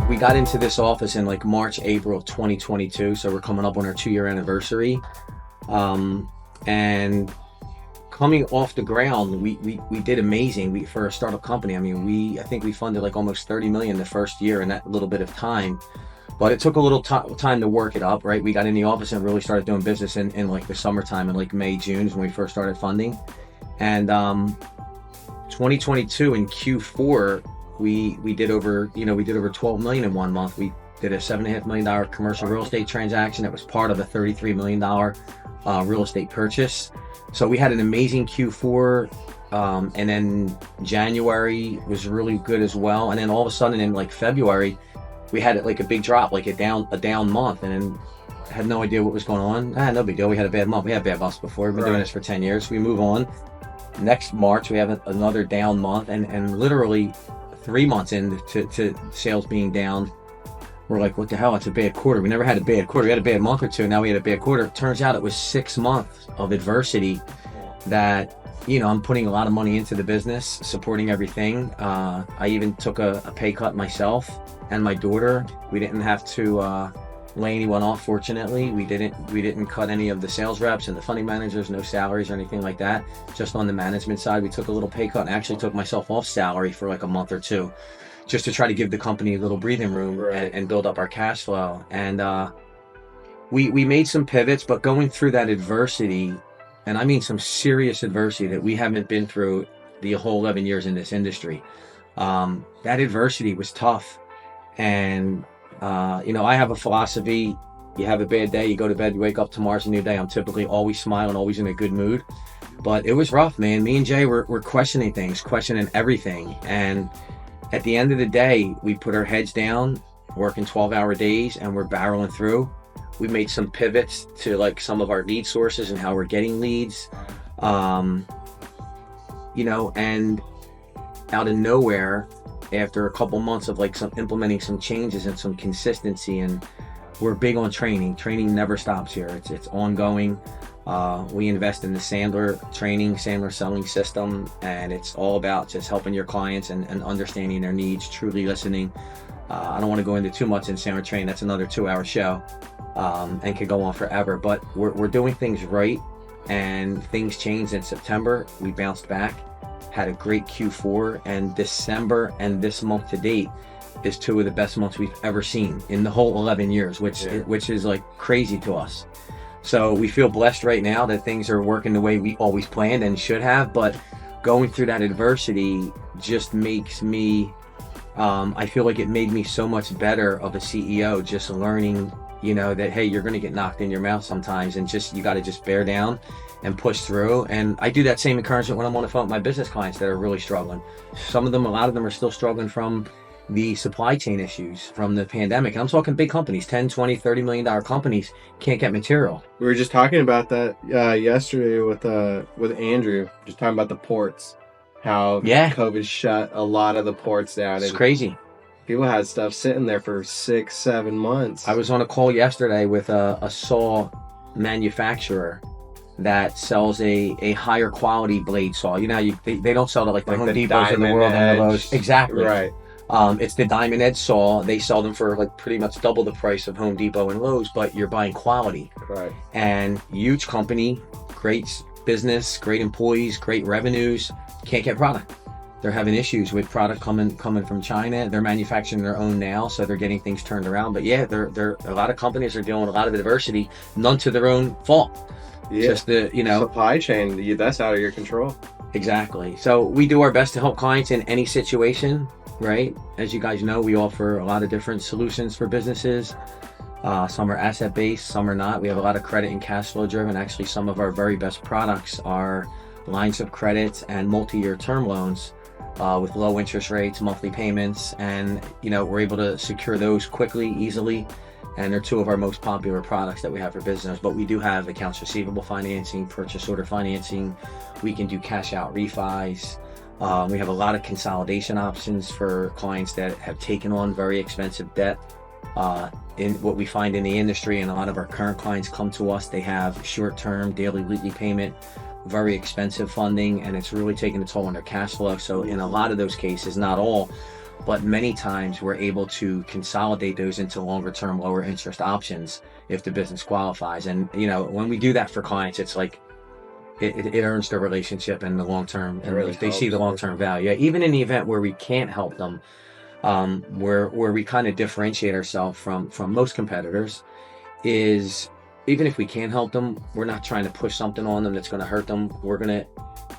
we got into this office in like March, April of 2022. So we're coming up on our 2-year anniversary. And coming off the ground, we did amazing. For a startup company, I mean, I think we funded like almost 30 million the first year in that little bit of time. But it took a little time to work it up, right? We got in the office and really started doing business in like the summertime, in like May, June is when we first started funding. And 2022 in Q4, we did over 12 million in 1 month. We did a $7.5 million commercial real estate transaction that was part of a $33 million real estate purchase. So we had an amazing Q4, and then January was really good as well. And then all of a sudden in like February, we had like a big drop, like a down month, and then had no idea what was going on. No big deal. We had a bad month. We had bad months before. We've been doing this for 10 years. We move on. Next March, we have another down month, and literally 3 months into sales being down, we're like, what the hell? It's a bad quarter. We never had a bad quarter. We had a bad month or two. Now we had a bad quarter. It turns out it was 6 months of adversity that, I'm putting a lot of money into the business, supporting everything. I even took a pay cut myself and my daughter. We didn't have to lay anyone off, fortunately. We didn't cut any of the sales reps and the funding managers, no salaries or anything like that. Just on the management side, we took a little pay cut and actually took myself off salary for like a month or two, just to try to give the company a little breathing room and build up our cash flow. And we made some pivots, but going through that adversity, and I mean some serious adversity that we haven't been through the whole 11 years in this industry. That adversity was tough. And I have a philosophy: you have a bad day, you go to bed, you wake up, tomorrow's a new day. I'm typically always smiling, always in a good mood. But it was rough, man. Me and Jay were questioning things, questioning everything. And at the end of the day, we put our heads down, working 12-hour days, and we're barreling through. We made some pivots to like some of our lead sources and how we're getting leads. And out of nowhere, after a couple months of like implementing some changes and some consistency, and we're big on training. Training never stops here. It's ongoing. We invest in the Sandler selling system, and it's all about just helping your clients and understanding their needs, truly listening. I don't want to go into too much in Sandler training. That's another 2-hour show, and could go on forever. But we're doing things right, and things changed in September. We bounced back, had a great Q4, and December and this month to date is 2 of the best months we've ever seen in the whole 11 years, which is like crazy to us. So we feel blessed right now that things are working the way we always planned and should have, but going through that adversity just makes me, I feel like it made me so much better of a CEO, just learning, that, hey, you're going to get knocked in your mouth sometimes, and you got to just bear down and push through. And I do that same encouragement when I'm on the phone with my business clients that are really struggling. A lot of them are still struggling from the supply chain issues from the pandemic. And I'm talking big companies, 10, 20, $30 million companies can't get material. We were just talking about that yesterday with Andrew, just talking about the ports, how COVID shut a lot of the ports down. It's crazy. People had stuff sitting there for 6-7 months. I was on a call yesterday with a saw manufacturer that sells a higher quality blade saw. They don't sell to like the Home Depots in the world and the Lowe's. Exactly. Right. It's the diamond edge saw. They sell them for like pretty much double the price of Home Depot and Lowe's, but you're buying quality. Right. And huge company, great business, great employees, great revenues, can't get product. They're having issues with product coming from China. They're manufacturing their own now, so they're getting things turned around. But they're a lot of companies are dealing with a lot of adversity, none to their own fault. Yeah. Just the supply chain, that's out of your control. Exactly. So we do our best to help clients in any situation, right? As you guys know, we offer a lot of different solutions for businesses. Some are asset-based, some are not. We have a lot of credit and cash flow driven. Actually, some of our very best products are lines of credit and multi-year term loans with low interest rates, monthly payments, and we're able to secure those quickly, easily. And they're 2 of our most popular products that we have for business. But we do have accounts receivable financing, purchase order financing. We can do cash out refis. We have a lot of consolidation options for clients that have taken on very expensive debt. In what we find in the industry, and a lot of our current clients come to us, they have short-term, daily, weekly payment, very expensive funding, and it's really taking a toll on their cash flow. So in a lot of those cases, not all, but many times we're able to consolidate those into longer term, lower interest options if the business qualifies. And, you know, when we do that for clients, it's like, it earns the relationship and the long term, and really they see the long term value. Even in the event where we can't help them, where we kind of differentiate ourselves from most competitors is, even if we can't help them, we're not trying to push something on them that's going to hurt them. We're going to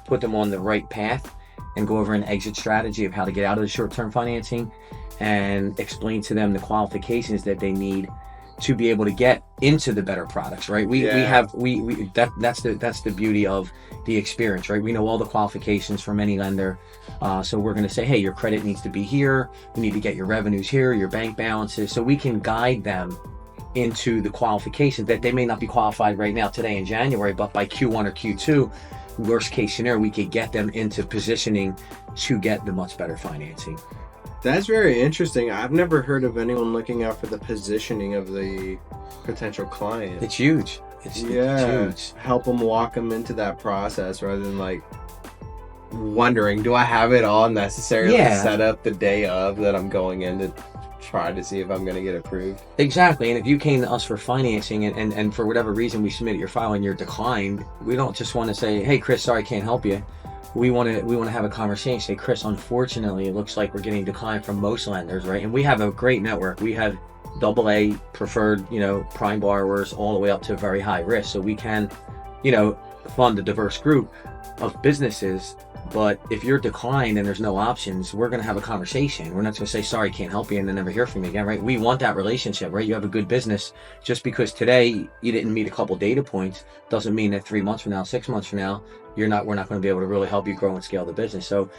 put them on the right path and go over an exit strategy of how to get out of the short-term financing and explain to them the qualifications that they need to be able to get into the better products, right? That's the beauty of the experience, right? We know all the qualifications from any lender. So we're going to say, hey, your credit needs to be here. You need to get your revenues here, your bank balances. So we can guide them into the qualifications that they may not be qualified right now today in January, but by Q1 or Q2, worst case scenario, we could get them into positioning to get the much better financing. That's very interesting. I've never heard of anyone looking out for the positioning of the potential client. It's huge. It's huge. Help them walk them into that process rather than like wondering, do I have it all necessary to set up the day of that I'm going in to try to see if I'm going to get approved? Exactly. And if you came to us for financing and for whatever reason we submitted your file and you're declined, we don't just want to say, hey, Chris, sorry, can't help you. We want to have a conversation. Say, Chris, unfortunately, it looks like we're getting declined from most lenders, right? And we have a great network. We have AA preferred, you know, prime borrowers all the way up to very high risk. So we can, you know, fund a diverse group of businesses. But if you're declined and there's no options, we're going to have a conversation. We're not going to say, sorry, can't help you, and then never hear from you again, right? We want that relationship, right? You have a good business. Just because today you didn't meet a couple data points doesn't mean that 3 months from now, 6 months from now, we're not going to be able to really help you grow and scale the business. So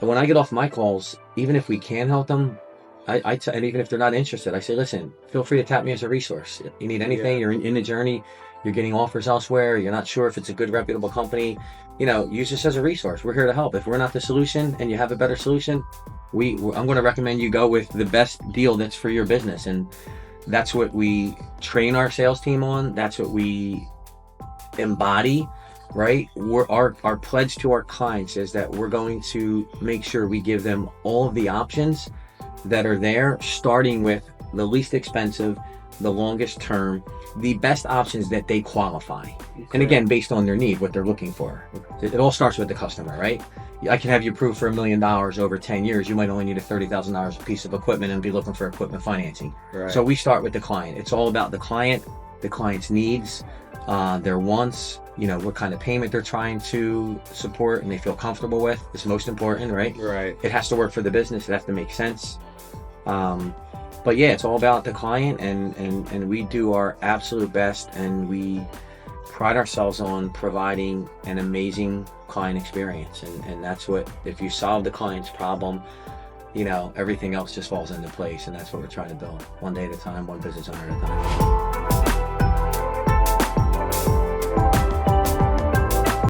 when I get off my calls, even if we can help them, and even if they're not interested, I say, listen, feel free to tap me as a resource. You need anything, you're in the journey, you're getting offers elsewhere, you're not sure if it's a good, reputable company, you know, use this as a resource. We're here to help. If we're not the solution and you have a better solution, I'm going to recommend you go with the best deal that's for your business. And that's what we train our sales team on. That's what we embody, right? Our pledge to our clients is that we're going to make sure we give them all of the options that are there, starting with the least expensive, the longest term, the best options that they qualify. Okay. And again, based on their need, what they're looking for. It all starts with the customer, right? I can have you approved for $1 million over 10 years. You might only need a $30,000 piece of equipment and be looking for equipment financing. Right. So we start with the client. It's all about the client's needs, their wants, you know, what kind of payment they're trying to support and they feel comfortable with. It's most important, right? Right. It has to work for the business. It has to make sense. But yeah, it's all about the client, and we do our absolute best, and we pride ourselves on providing an amazing client experience. And that's what, if you solve the client's problem, you know, everything else just falls into place. And that's what we're trying to build, one day at a time, one business owner at a time.